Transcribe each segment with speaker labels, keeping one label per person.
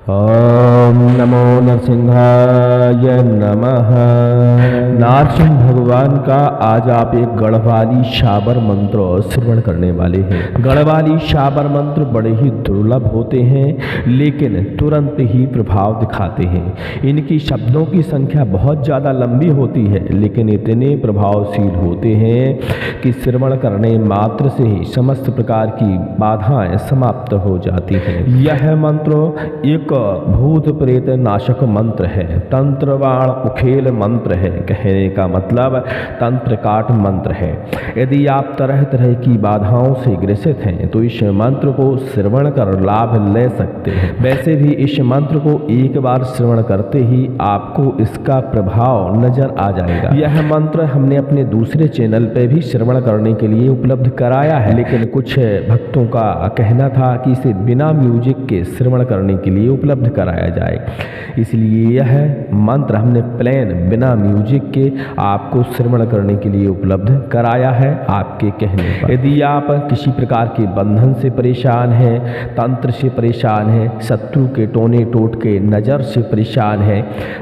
Speaker 1: ओम नमो नरसिंहाय नमः। नारसिंह भगवान का आज आप एक गढ़वाली शाबर मंत्र श्रवण करने वाले हैं। गढ़वाली शाबर मंत्र बड़े ही दुर्लभ होते हैं लेकिन तुरंत ही प्रभाव दिखाते हैं। इनकी शब्दों की संख्या बहुत ज़्यादा लंबी होती है लेकिन इतने प्रभावशील होते हैं कि श्रवण करने मात्र से ही समस्त प्रकार की बाधाएं समाप्त हो जाती हैं। यह मंत्र एक भूत प्रेत नाशक मंत्र है, तंत्रवाण उखेल मंत्र है। कहने का मतलब तंत्र काट मंत्र है। यदि आप तरह तरह की बाधाओं से ग्रसित हैं तो इस मंत्र को श्रवण कर लाभ ले सकते हैं। वैसे भी इस मंत्र को एक बार श्रवण करते ही आपको इसका प्रभाव नजर आ जाएगा। यह मंत्र हमने अपने दूसरे चैनल पे भी श्रवण करने के लिए उपलब्ध कराया है लेकिन कुछ भक्तों का कहना था कि इसे बिना म्यूजिक के श्रवण करने के लिए उपलब्ध कराया जाए, इसलिए यह मंत्र हमने प्लेन बिना म्यूजिक के आपको श्रवण करने के लिए उपलब्ध कराया है आपके कहने पर। यदि आप किसी प्रकार के बंधन से परेशान हैं, तंत्र से परेशान हैं, शत्रु के टोने टोटके नज़र से परेशान हैं,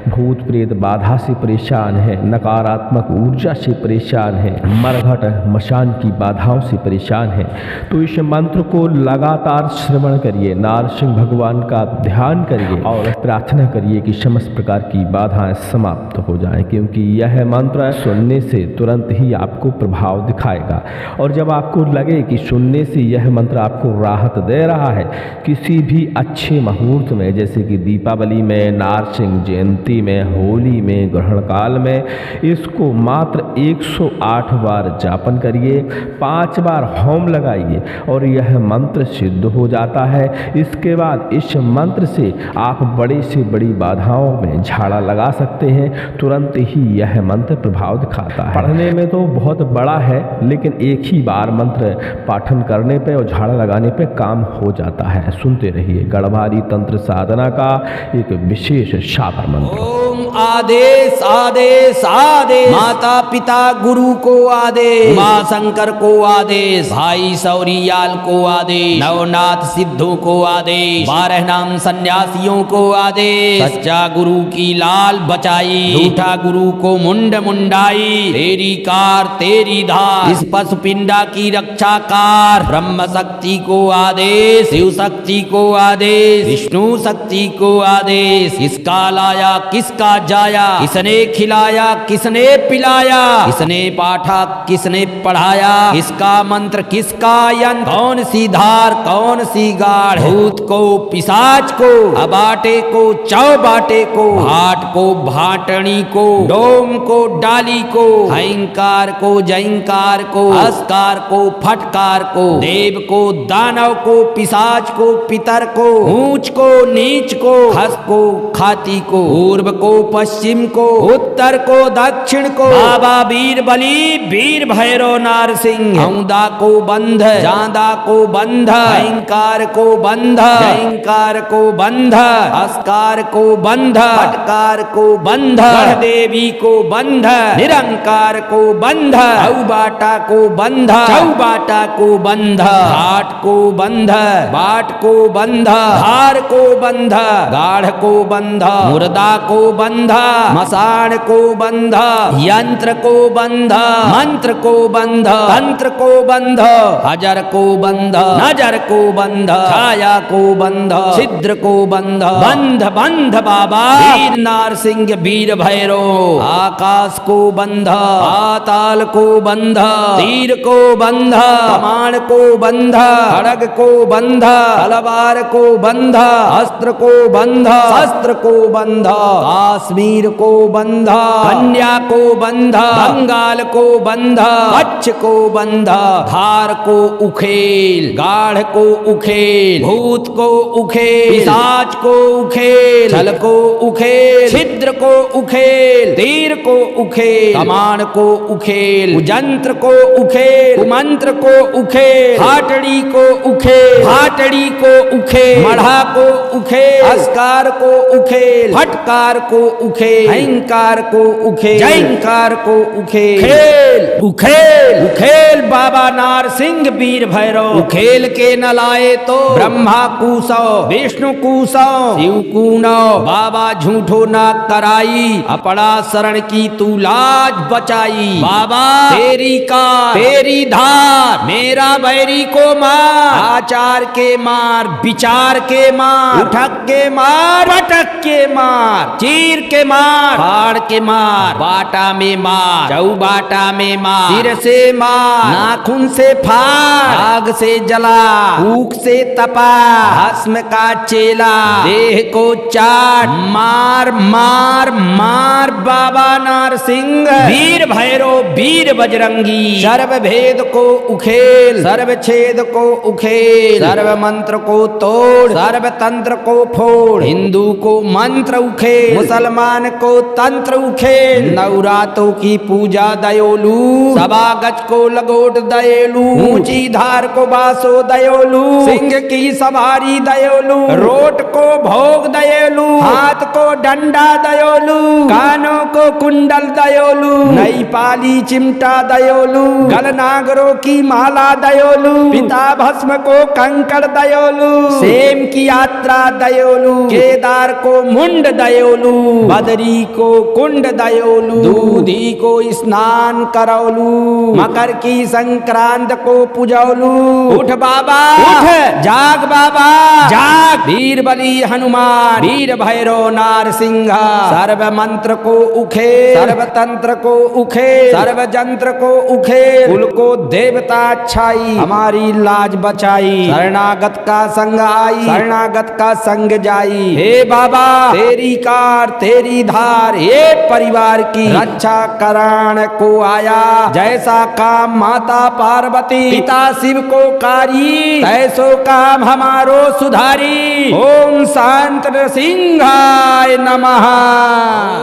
Speaker 1: भूत प्रेत बाधा से परेशान हैं, नकारात्मक ऊर्जा से परेशान हैं, मरघट मशान की बाधाओं से परेशान हैं, तो इस मंत्र को लगातार श्रवण करिए, नारसिंह भगवान का ध्यान करिए और प्रार्थना करिए कि समस्त प्रकार की बाधाएं समाप्त हो जाएं, क्योंकि यह मंत्र सुनने से तुरंत ही आपको प्रभाव दिखाएगा। और जब आपको लगे कि सुनने से यह मंत्र आपको राहत दे रहा है, किसी भी अच्छे मुहूर्त में जैसे कि दीपावली में, नारसिंह जयंती में, होली में, ग्रहण काल में, इसको मात्र 108 बार जापन करिए, 5 बार होम लगाइए और यह मंत्र सिद्ध हो जाता है। इसके बाद इस मंत्र से आप बड़ी से बड़ी बाधाओं में झाड़ा लगा सकते हैं, तुरंत ही यह मंत्र प्रभाव दिखाता है। पढ़ने में तो बहुत बड़ा है लेकिन एक ही बार मंत्र पाठन करने पे और झाड़ा लगाने पे काम हो जाता है। सुनते रहिए गढ़वाली तंत्र साधना का एक विशेष शाबर मंत्र।
Speaker 2: ओम आदेश आदेश आदेश, माता पिता गुरु को आदेश, माँ शंकर को आदेश, भाई सौरियाल को आदेश, नवनाथ सिद्धों को आदेश, 12 नाम सन्यासियों को आदेश, सच्चा गुरु की लाल बचाई, झूठा गुरु को मुंड मुंडाई, तेरी कार तेरी धार, इस पशु पिंडा की रक्षा कार, ब्रह्म शक्ति को आदेश, शिव शक्ति को आदेश, विष्णु शक्ति को आदेश। किसका लाया किसका जाया, किसने खिलाया किसने पिलाया, किसने पाठा किसने पढ़ाया, किसका मंत्र किसका यंत्र, कौन सी धार कौन सी गाढ़, भूत को पिशाच को, अबाटे को चौबाटे को, भाट को भाटनी को, डोम को डाली को, अहंकार को जयंकार को, अस्कार को फटकार को, देव को दानव को, पिशाच को पितर को, ऊंच को नीच को, खस को खाती को, पूर्व को पश्चिम को, उत्तर को दक्षिण को, बाबा वीर बली वीर भैरव नारसिंह, औंदा को बंध जांदा को बंध, अहंकार को बंध जयंकार को बंध, अस्कार को बंध फटकार को बंध, देवी को बंध, निरंकार को बंध, औबाटा को बंध चौबाटा को बंध, घाट को बंध बाट को बंध, धार को बंध गाढ़ को बंध, मुर्दा को बंध मसान को बंध, यंत्र को बंध मंत्र को बंध, तंत्र को बंध, हजर को बंध नजर को बंध, छाया को बंध छिद्र को बंध, बंध बंध बाबा वीर नारसिंह वीर भैरव, आकाश को बंध पाताल को बंध, तीर को बंध कमान को बंध, खड़ग को बंध तलवार को बंध, अस्त्र को बंध शस्त्र को बंध, काश्मीर को बंध कन्या को बंध, बंगाल को बंध कच्छ को बंध, धार को उखेल गाढ़ को उखेल, भूत को उखेल पिशाच को उखेल, छल को उखेल छिद्र को उखेल, तीर को उखेल कमान को उखेल, यंत्र को उखेल कुमंत्र को उखेल, हाटड़ी को उखेल हाटड़ी को उखेल, मढ़ा को उखेल अस्कार को उखेल फटकार को उखेल, अहंकार को उखेल, जयंकार को उखेल, खेल उखेल उखेल बाबा नारसिंह वीर भैरव, उखेल के न लाए तो ब्रह्मा कूसो विष्णु कूसो शिव कूनो, बाबा झूठो ना कराई, अपना शरण की तू लाज बचाई, बाबा तेरी का तेरी धार, मेरा बैरी को मार, आचार के मार, विचार के मार, उठक के मार, पटक के मार, चीर के मार, फाड़ के मार, बाटा में मार, चौबाटा में मार, सिर से मार, नाखून से फाड़, आग से जला, भूख से तपा, भस्म का चेला, देह को चाट, मार मार मार बाबा नारसिंह वीर भैरव वीर बजरंगी, सर्व भेद को उखेल, सर्व छेद को उखेल, सर्व मंत्र को तोड़, सर्व तंत्र को फोड़, हिंदू को मंत्र उखेल, मुसलमान को तंत्र उखेल, नवरातों की पूजा दयोलू, सवा गज को लगोट दयोलू, ऊंची धार को बासो दयोलू, सिंह की सवारी दयोलू, रोट को भोग दयोलू, हाथ को डंडा दयोलू, कानों को कुंडल दयोलू, नई पाली चिमटा दयोलू, गलनागरों की माला दयोलू, पिता भस्म को कंकड़ दयोलू, सेम की यात्रा दयोलू, केदार को मुंड दयोलू, बदरी को कुंड दयोलू, दूधी को स्नान करौलू, मकर की संक्रांत को पूजौलू, उठ बाबा उठ, जाग बाबा जाग, वीर बली हनुमान वीर भैरव नारसिंह, सर्व मंत्र को उखेल, सर्व तंत्र को उखेल, सर्व जंत्र को उखेल, कुल को देवता अच्छाई, हमारी लाज बचाई, शरणागत का संग आई, शरणागत का संग जाई, हे बाबा तेरी कार तेरी धार, ये परिवार की रक्षा करान को आया, जैसा काम माता पार्वती पिता शिव को कारी, तैसो काम हमारो सुधारी, ओम शांत नृसिंहाय नमः,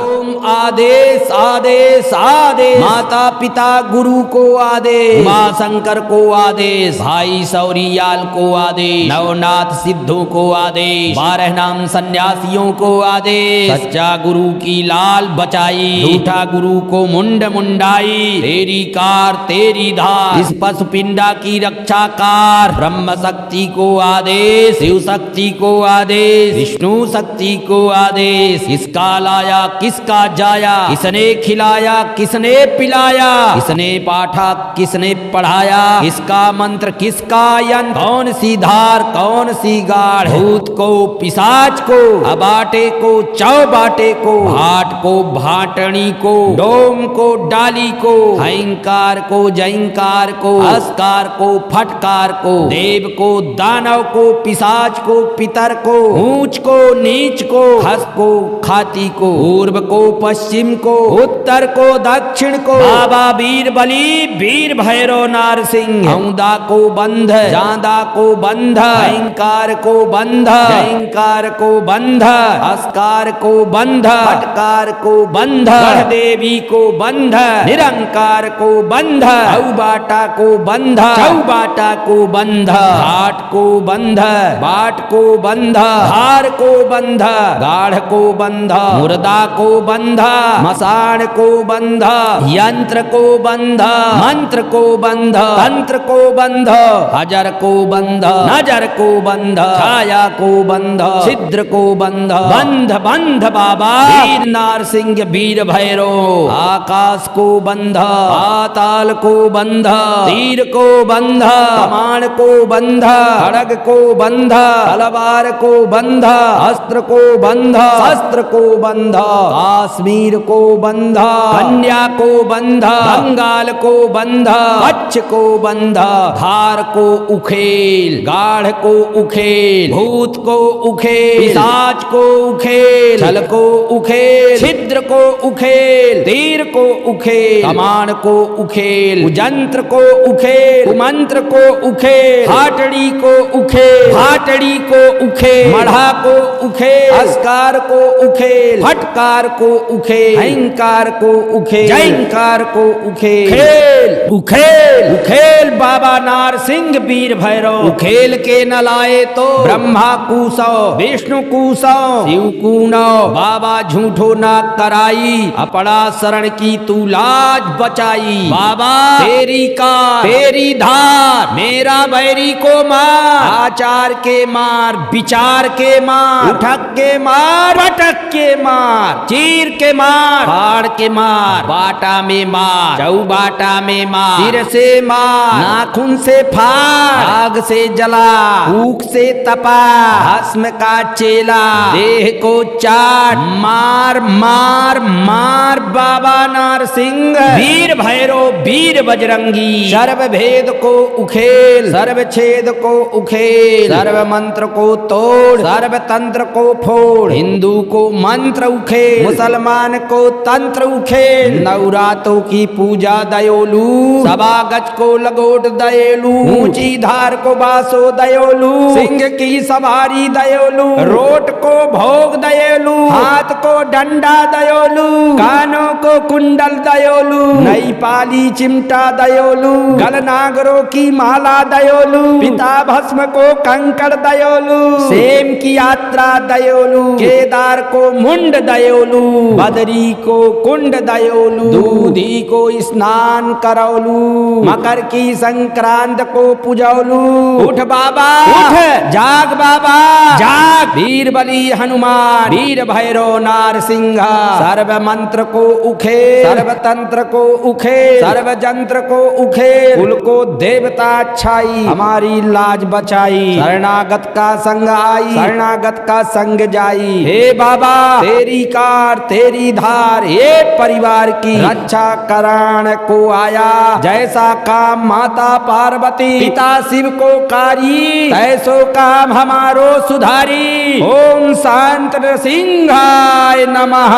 Speaker 2: ओम आदेश आदेश आदेश, माता पिता गुरु को आदेश, माँ शंकर को आदेश, भाई सौरियाल को आदेश, नवनाथ सिद्धों को आदेश, 12 नाम सन्यासियों को आदेश, सच्चा गुरु की लाल बचाई, झूठा गुरु को मुंड मुंडाई, तेरी कार तेरी धार, इस पशु पिंडा की रक्षा कार, ब्रह्म शक्ति को आदेश, शिव शक्ति को आदेश, विष्णु शक्ति को आदेश, किसका लाया किसका जाया, किसने खिलाया किसने पिलाया, किसने पाठा किसने पढ़ाया, किसका मंत्र किसका यंत्र, कौन सी धार कौन सी गाढ़, भूत को पिशाच को, अबाटे को चौबाटे को, भाट को भाटनी को, डोम को डाली को, अहंकार को जयंकार को, अस्कार को फटकार को, देव को दानव को, पिशाच को पितर को, ऊंच को नीच को, खस को खाती को, पूर्व को पश्चिम को, उत्तर को दक्षिण को, बाबा वीर बली वीर भैरव नारसिंह, औंदा को बंध जांदा को बंध, अहंकार को बंध जयंकार को बंध, अस्कार को बंध फटकार को बंध, देवी को बंध, निरंकार को बंध, औबाटा को बंध चौबाटा को बंध, घाट को बंध बाट को बंध, धार को बंध गाढ़ को बंध, मुर्दा को बंध मसान को बंध, यंत्र को बंध मंत्र को बंध, तंत्र को बंध, हजर को बंध नजर को बंध, छाया को बंध छिद्र को बंध, बंध बंध बाबा वीर नारसिंह वीर भैरव, आकाश को बंध पाताल को बंध, तीर को बंध कमान को बंध, खड़ग को बंध तलवार को बंध, अस्त्र को बंध शस्त्र को बंध, काश्मीर को बंध कन्या को बंध, बंगाल को बंध कच्छ को बंध, धार को उखेल गाढ़ को उखेल, भूत को उखेल पिशाच को उखेल, छल को उखेल छिद्र को उखेल, तीर को उखेल कमान को उखेल, जंत्र को उखेल मंत्र को उखेल, हाटड़ी को उखेल हाटड़ी को उखेल, मढ़ा को उखेल अस्कार को उखेल, फटकार को उखेल, अहंकार को उखेल, जयंकार को उखेल, खेल उखेल उखेल बाबा नारसिंह वीर भैरव, उखेल के न लाए तो ब्रह्मा कूसो विष्णु कूसो शिव कूनो, बाबा बाबा झूठो ना कराई, अपना शरण की तू लाज बचाई। बाबा तेरी का तेरी धार, मेरा बैरी को मार, आचार के मार, विचार के मार, उठक के मार, पटक के मार, चीर के मार, फाड़ के मार, बाटा में मार, चौबाटा में मार, सिर से मार, नाखून से फाड़, आग से जला, भूख से तपा, भस्म का चेला, देह को चाट, मार मार मार बाबा नारसिंह। वीर भैरव वीर बजरंगी, सर्व भेद को उखेल, सर्व छेद को उखेल, सर्व मंत्र को तोड़, सर्व तंत्र को फोड़, हिंदू को मंत्र उखेल, मुसलमान को तंत्र उखेल, नवरातों की पूजा दयोलू, सवा गज को लगोट दयोलू, ऊंची धार को बासो दयोलू, सिंह की सवारी दयोलू, रोट को भोग दयोलू, हाथ को डंडा दयोलू, कानों को कुंडल दयोलू, नई पाली चिमटा दयोलू, गलनागरों की माला दयोलू, पिता भस्म को कंकड़ दयोलू, सेम की यात्रा दयोलू, केदार को मुंड दयोलू, बदरी को कुंड दयोलू, दूधी को स्नान करौलू, मकर की संक्रांत को पूजौलू। उठ बाबा उठ, जाग बाबा जाग, वीर बली हनुमान, वीर भैरव नारसिंह, सर्व मंत्र को उखेल, सर्व तंत्र को उखेल, सर्व जंत्र को उखेल, कुल को देवता छाई, हमारी लाज बचाई, शरणागत का संग आई, शरणागत का संग जाई। हे बाबा तेरी कार तेरी धार, ये परिवार की रक्षा कराण को आया, जैसा काम माता पार्वती पिता शिव को कारी, ऐसो काम हमारो सुधारी। ओम शांत नृसिंहाय नमः।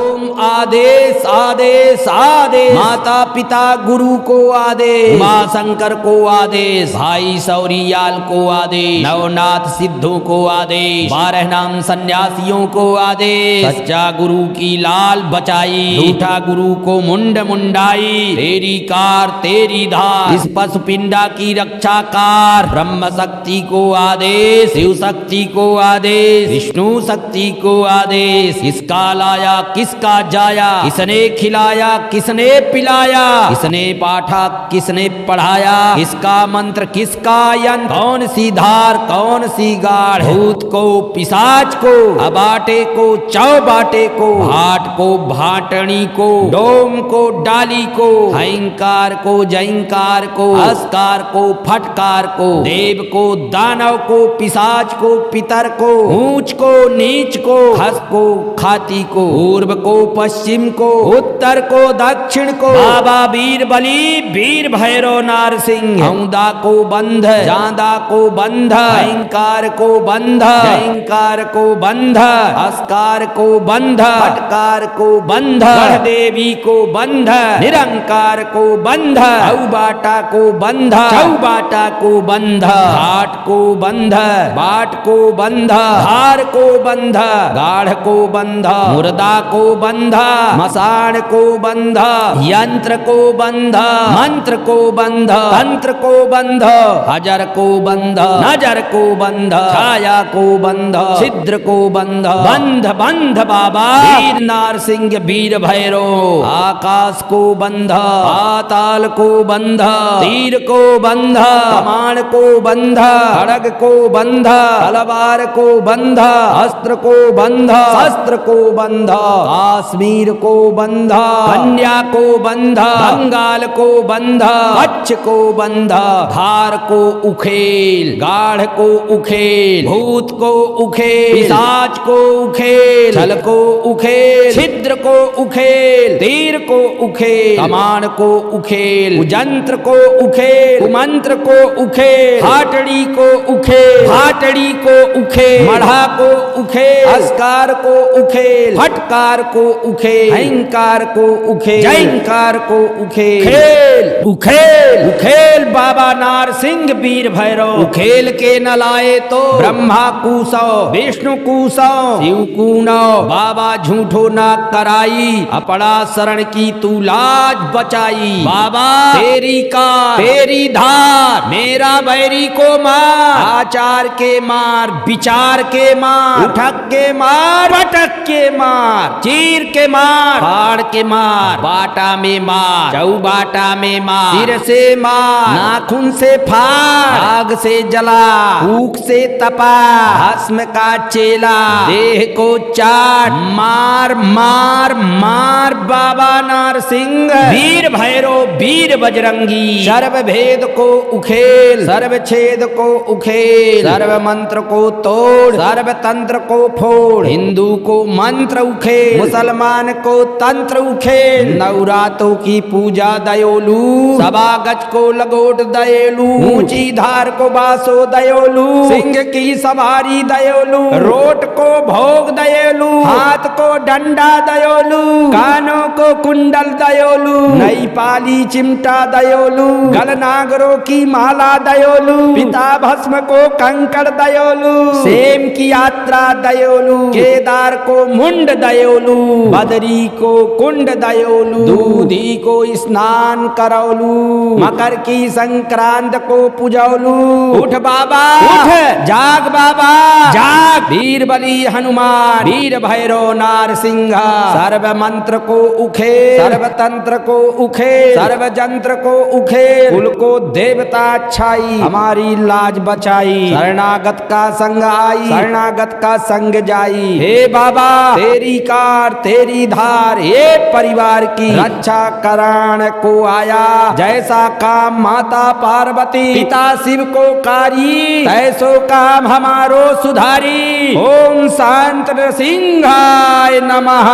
Speaker 2: ओम आदेश आदेश आदेश, माता पिता गुरु को आदेश, माँ शंकर को आदेश, भाई सौरियाल को आदेश, नवनाथ सिद्धों को आदेश, 12 नाम सन्यासियों को आदेश, सच्चा गुरु की लाल बचाई, झूठा गुरु को मुंड मुंडाई, तेरी कार तेरी धार, इस पशुपिंडा की रक्षा कार, ब्रह्म शक्ति को आदेश, शिव शक्ति को आदेश, विष्णु शक्ति को आदेश। किसका लाया किसका जाया, किसने खिलाया किसने पिलाया, किसने पाठा किसने पढ़ाया, किसका मंत्र किसका यंत्र, कौन सी धार कौन सी गाढ़, भूत को पिशाच को, अबाटे को चौबाटे को, भाट को भाटनी को, डोम को डाली को, अहंकार को जयंकार को, अस्कार को फटकार को, देव को दानव को, पिशाच को पितर को, ऊंच को नीच को, खस को खाती को, पूर्व को पश्चिम को, उत्तर को दक्षिण को, बाबा वीर बली वीर भैरव नारसिंह। औंदा को बंध जांदा को बंध, अहंकार को बंध अहंकार को बंध, अस्कार को बंध फटकार को बंध, देवी को बंध, निरंकार को बंध, औबाटा को बंध चौबाटा को बंध, घाट को बंध बाट को बंध, धार को बंध, गाढ़ को बंध, मुर्दा को बंध, मसान को बंध, यंत्र को बंध, मंत्र को बंध, तंत्र को बंध, हजर को बंध, नजर को बंध, छाया को बंध, छिद्र को बंध, बंध बंध बाबा वीर नारसिंह वीर भैरव। आकाश को बंध, पाताल को बंध, तीर को बंध, कमान को बंध, खड़ग को बंध, तलवार को बंध, अस्त्र को बंध, शस्त्र को बंध, काश्मीर को बंध, कन्या को बंध, बंगाल को बंध, कच्छ को बंध, धार को उखेल, गाढ़ को उखेल, भूत को उखेल, पिशाच को उखेल, छल को उखेल, छिद्र को उखेल, तीर को उखेल, कमान को उखेल, जंत्र को उखेल, मंत्र को उखेल, हाटड़ी को उखेल, हाटड़ी को उखेल, मढ़ा को उखेल, अस्कार को उखेल, फटकार को उखेल, अहंकार को उखेल, जयंकार को उखेल, खेल उखेल उखेल बाबा नारसिंह वीर भैरव। उखेल के न लाए तो ब्रह्मा कूसो विष्णु कूसो शिव कूनो, बाबा झूठो ना कराई, अपना शरण की तू लाज बचाई। बाबा तेरी का तेरी धार, मेरा बैरी को मार, आचार के मार विचार के मार, उठक के मार, पटक के मार, चीर के मार, फाड़ के मार, बाटा में मार, चौबाटा में मार, सिर से मार, नाखून से फाड़, आग से जला, भूख से तपा, भस्म का चेला, देह को चाट, मार मार मार बाबा नारसिंह, वीर भैरव वीर बजरंगी, सर्व भेद को उखेल, सर्व छेद को उखेल, सर्व मंत्र को तोड़, सर्व तंत्र को फोड़, हिंदू को मंत्र उखेल, मुसलमान को तंत्र उखेल, नवरातों की पूजा दयोलू, सवा गज को लगोट दयोलू, ऊंची धार को बासो दयोलू, सिंह की सवारी दयोलू, रोट को भोग दयोलू, हाथ को डंडा दयोलू, कानों को कुंडल दयोलू, नई पाली चिमटा दयोलू, गलनागरों की माला दयोलू, पिता भस्म को कंकड़ दयोलू, सेम की यात्रा दयोलू, केदार को मुंड दयोलू, बदरी को कुंड दयोलू, दूधी को स्नान करौलू, मकर की संक्रांत को पूजौलू। उठ बाबा उठ, जाग बाबा जाग, वीर बली हनुमान, वीर भैरव नारसिंह, सर्व मंत्र को उखेल, सर्व तंत्र को उखेल, सर्व जंत्र को उखेल, कुल को देवता अच्छाई, हमारी लाज बचाई, शरणागत का संग आई, शरणागत का संग जाई। हे बाबा तेरी कार तेरी धार, ये परिवार की रक्षा करान को आया, जैसा काम माता पार्वती पिता शिव को कारी, तैसो काम हमारो सुधारी। ओम शांत नृसिंहाय नमः।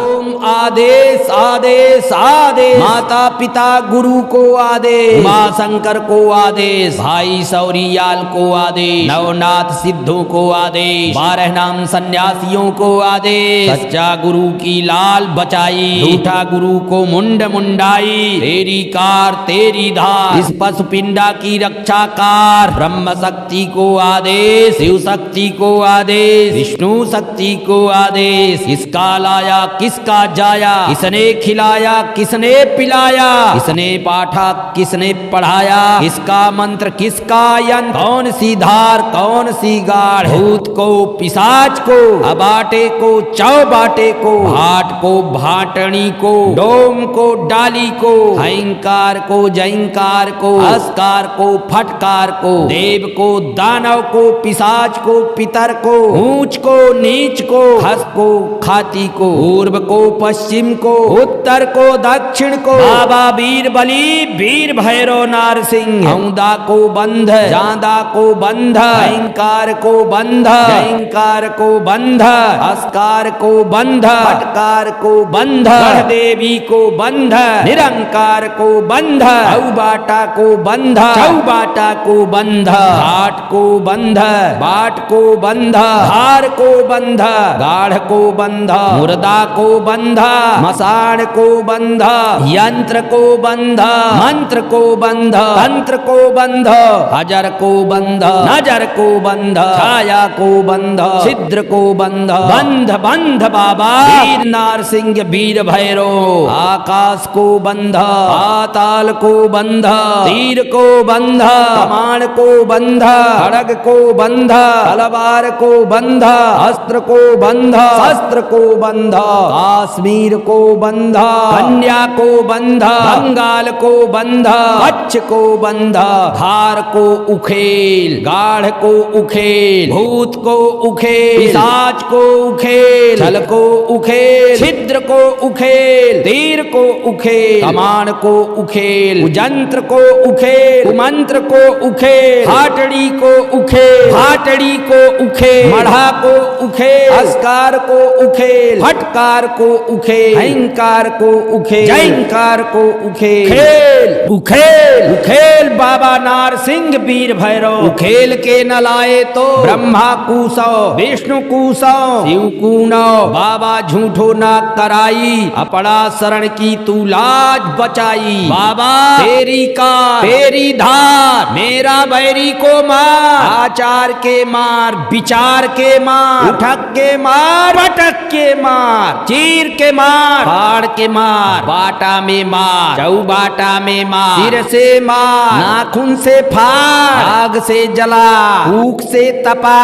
Speaker 2: ओम आदेश आदेश आदेश, माता पिता गुरु को आदेश, माँ शंकर को आदेश, भाई सौरियाल को आदेश, नवनाथ सिद्धों को आदेश, 12 नाम सन्यासियों को आदेश, सच्चा गुरु की लाल बचाई, झूठा गुरु को मुंड मुंडाई, तेरी कार तेरी धार, इस पशु पिंडा की रक्षा कार, ब्रह्म शक्ति को आदेश, शिव शक्ति को आदेश, विष्णु शक्ति को आदेश। किसका लाया किसका जाया, किसने खिलाया किसने पिलाया, किसने पाठा किसने पढ़ाया, किसका मंत्र किसका यंत्र, कौन सी धार कौन सी गाढ़, भूत को पिशाच को, अबाटे को चौबाटे को, भाट को भाटनी को, डोम को डाली को, अहंकार को जयंकार को, अस्कार को फटकार को, देव को दानव को, पिशाच को पितर को, ऊंच को नीच को, खस को खाती को, पूर्व को पश्चिम को, उत्तर को दक्षिण को, बाबा वीर बली वीर भैरव नारसिंह, औंदा को बंध जांदा को बंध, अहंकार को बंध अहंकार को बंध, अस्कार को बंध फटकार को बंध, देवी को बंध, निरंकार को बंध, औबाटा को बंध चौबाटा को बंध, घाट को बंध बाट को बंध, हार को बंध, गाढ़ को बंध, मुर्दा को बंध, मसान को बंध, यंत्र को बंध, मंत्र को बंध, तंत्र को बंध, हजर को बंध, नजर को बंध, छाया को बंध, छिद्र को बंध, बंध बंध बाबा वीर नारसिंह वीर भैरव। आकाश को बंध, पाताल को बंध, तीर को बंध, कमान को बंध, खड़ग को बंध, तलवार को बंध, अस्त्र को बंध, शस्त्र को बंध, काश्मीर को बंध, कन्या को बंध, बंगाल को बंध, कच्छ को बंध, धार को उखेल, गाढ़ को उखेल, भूत को उखेल, पिशाच को उखेल, छल को उखेल, छिद्र को उखेल, तीर को उखेल, कमान को उखेल, जंत्र को उखेल, मंत्र को उखेल, हाटड़ी को उखेल, हाटड़ी को उखेल, मढ़ा को उखेल, अस्कार को उखेल, फटकार को उखेल, अहंकार को उखेल, जयंकार को उखेल, खेल उखेल उखेल बाबा नारसिंह वीर भैरव। उखेल के न लाए तो ब्रह्मा कूसो विष्णु कूसो शिव कूनो, बाबा झूठो ना कराई, अपना शरण की तू लाज बचाई। बाबा तेरी का तेरी धार, मेरा बैरी को मार, आचार के मार विचार के मार, उठक के मार पटक के मार, चीर के मार फाड़ के मार, बाटा में मार चौबाटा में मार, सिर से मार नाखून से फाड़, आग से जला भूख से तपा,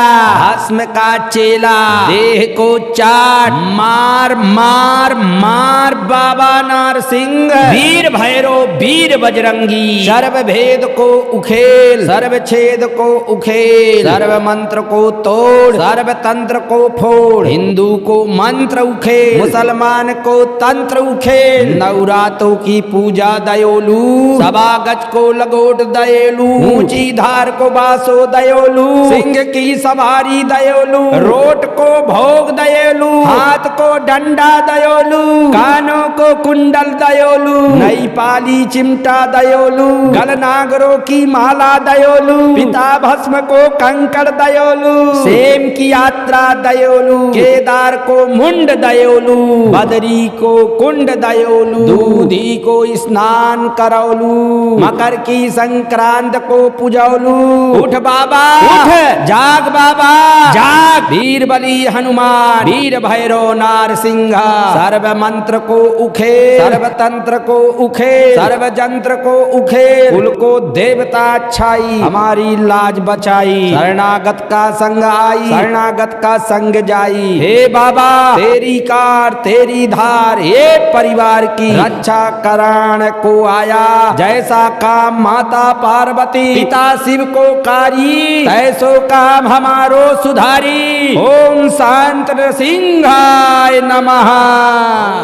Speaker 2: भस्म का चेला देह को चाट मार मार मार बाबा नारसिंह वीर भैरव वीर बजरंगी सर्व भेद को उखेल सर्व छेद को उखेल सर्व मंत्र को तोड़ सर्व तंत्र को फोड़ हिंदू को मंत्र उखेल मुसलमान को तंत्र उखेल नवरातों की पूजा दयोलू सवा गज को लगोट दयोलू ऊंची धार को बासो दयोलू सिंह की सवारी दयोलू रोट को भोग दयोलू हाथ को डंडा दयोलू कानों को कुंडल दयोलू नई पाली चिमटा दयोलू गलनागरों की माला दयोलू पिता भस्म को कंकड़ दयोलू सेम की यात्रा दयोलू केदार को मुंड दयोलू बदरी को कुंड दयोलू दूधी को स्नान करौलू मकर की संक्रांत को पूजौलू उठ बाबा उठ जाग बाबा जाग वीर बली हनुमान वीर भैरव नारसिंह सर्व मंत्र को उखे सर्व तंत्र को उखे सर्व जंत्र को उखे कुल को देवता छाई हमारी लाज बचाई शरणागत का संग आई शरणागत का संग जाई हे बाबा तेरी कार तेरी धार ये परिवार की रक्षा कराण को आया जैसा काम माता पार्वती पिता शिव को कारी तैसो काम हमारो सुधारी ओम शांत नृसिंहाय नमः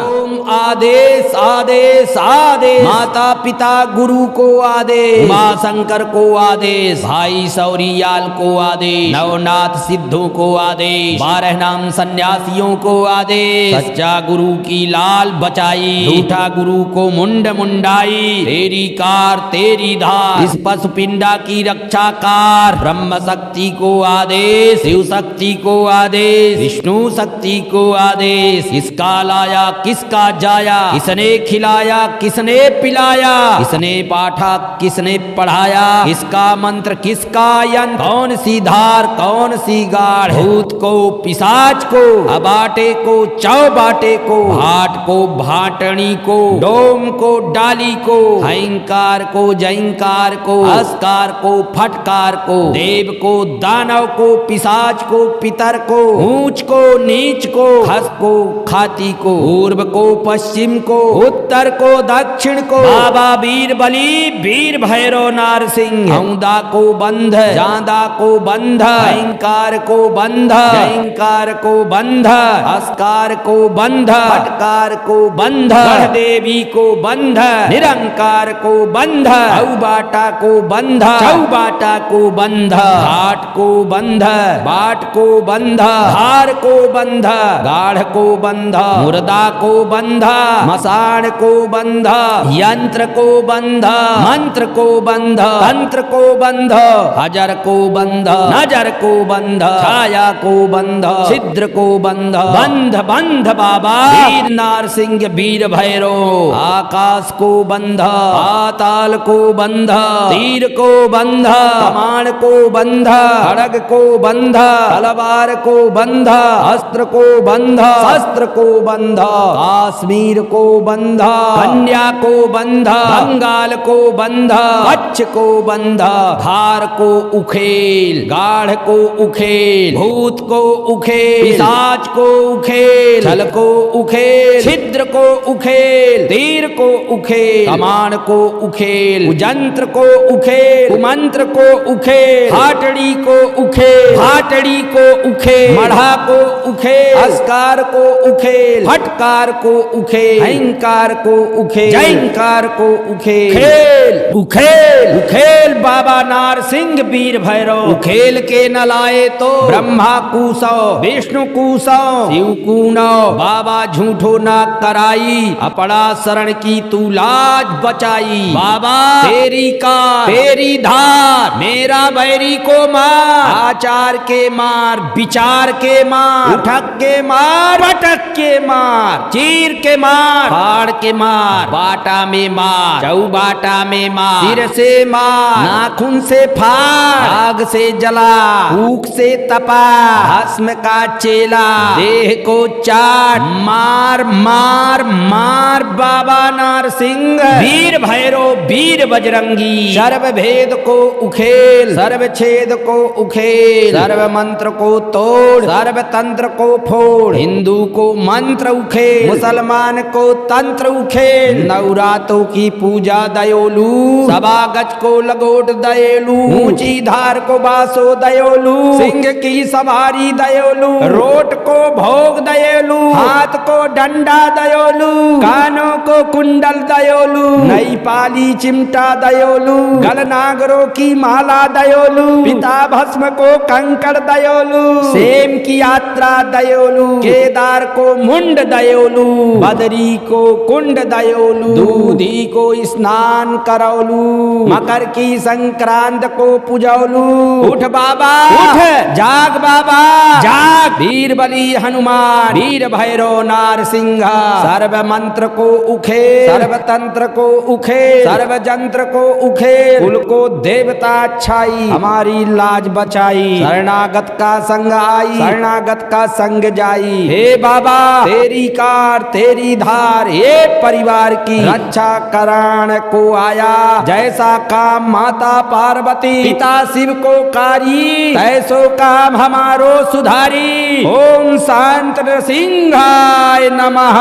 Speaker 2: ओम आदेश आदेश आदेश माता पिता गुरु को आदेश मां शंकर को आदेश भाई सौरियाल को आदेश नवनाथ सिद्धों को आदेश 12 नाम सन्यासियों को आदेश सच्चा गुरु की लाल बचाई झूठा गुरु को मुंड मुंडाई तेरी कार तेरी धार इस पशु पिंडा की रक्षा कार ब्रह्म शक्ति को आदेश शिव शक्ति को आदेश विष्णु शक्ति को आदेश किसका लाया किसका जाया किसने खिलाया किसने पिलाया किसने पाठा किसने पढ़ाया किसका मंत्र किसका यंत्र कौन सी धार कौन सी गाढ़ भूत को पिशाच को अबाटे को चौबाटे को भाट को भाटनी को डोम को डाली को अहंकार को जयंकार को अस्कार को फटकार को देव को दानव को पिशाच को पितर को ऊंच को नीच को खस को खाती को पूर्व को पश्चिम को उत्तर को दक्षिण को बाबा वीर बली वीर भैरव नारसिंह औंदा को बंध जांदा को बंध अहंकार को बंध जयंकार को बंध अस्कार को बंध फटकार को बंध देवी को बंध निरंकार को बंध औबाटा को बंध चौबाटा को बंध घाट को बंध बाट को बंध धार को बंध गाढ़ को बंध मुर्दा को बंध मसान को बंध यंत्र को बंध मंत्र को बंध तंत्र को बंध हजर को बंध नजर को बंध छाया को बंध छिद्र को बंध बंध बंध बाबा वीर नारसिंह वीर भैरव आकाश को बंध पाताल को बंध तीर को बंध कमान को बंध खड़ग को बंध तलवार को बंध अस्त्र को बंध शस्त्र को बंध काश्मीर को बंध कन्या को बंध बंगाल को बंध कच्छ को बंध धार को उखेल गाढ़ को उखेल भूत को उखेल पिशाच को उखेल छल को उखेल छिद्र को उखेल तीर को उखेल कमान को उखेल जंत्र को उखेल मंत्र को उखेल हाटड़ी को उखेल हाटड़ी को उखेल मढ़ा को उखेल अस्कार को उखेल फटकार को उखेल अहंकार को उखेल जयंकार को उखेल खेल उखेल उखेल बाबा नारसिंह वीर भैरव उखेल के न लाए तो ब्रह्मा कूसो विष्णु कूसो शिव कूनो बाबा झूठो ना कराई अपना शरण की तू लाज बचाई बाबा तेरी का तेरी धार मेरा बैरी को मार आचार के मार विचार के मार उठक के मार पटक के मार चीर के मार फाड़ के मार बाटा में मार चौबाटा में मार सिर से मार नाखून से फाड़ आग से जला भूख से तपा भस्म का चेला देह को चाट मार मार मार बाबा नारसिंह वीर भैरव वीर बजरंगी सर्व भेद को उखेल सर्व छेद को उखेल सर्व सर्व मंत्र को तोड़, सर्व तंत्र को फोड़। हिंदू को मंत्र उखेड़, मुसलमान को तंत्र उखेड़। नवरातों की पूजा दयोलू, सभा गज को लगोट दयोलू। ऊंची धार को बासो दयोलू, सिंह की सवारी दयोलू। रोट को भोग दयोलू, हाथ को डंडा दयोलू। कानों को कुंडल दयोलू, नई पाली चिमटा दयोलू। गलनागरों की माला दयोलू, पिता भस्म को कंकड़ दयोलू। सेम की यात्रा दयोलू, केदार को मुंड दयोलू। बदरी को कुंड दयोलू, दूधी को स्नान करौलू। मकर की संक्रांत को पुजौलू। उठ बाबा उठ, जाग बाबा जाग। वीर बली हनुमान, वीर भैरव नारसिंह। सर्व मंत्र को उखे, सर्व तंत्र को उखे, सर्व जंत्र को उखे। कुल को देवता अच्छाई, हमारी लाज बचाई। शरणागत का संग आई, शरणागत का संग जाई। हे बाबा तेरी कार तेरी धार, ये परिवार की रक्षा कराण को आया। जैसा काम माता पार्वती पिता शिव को कारी, तैसो काम हमारो सुधारी। ओम शांत नृसिंहाय नमः।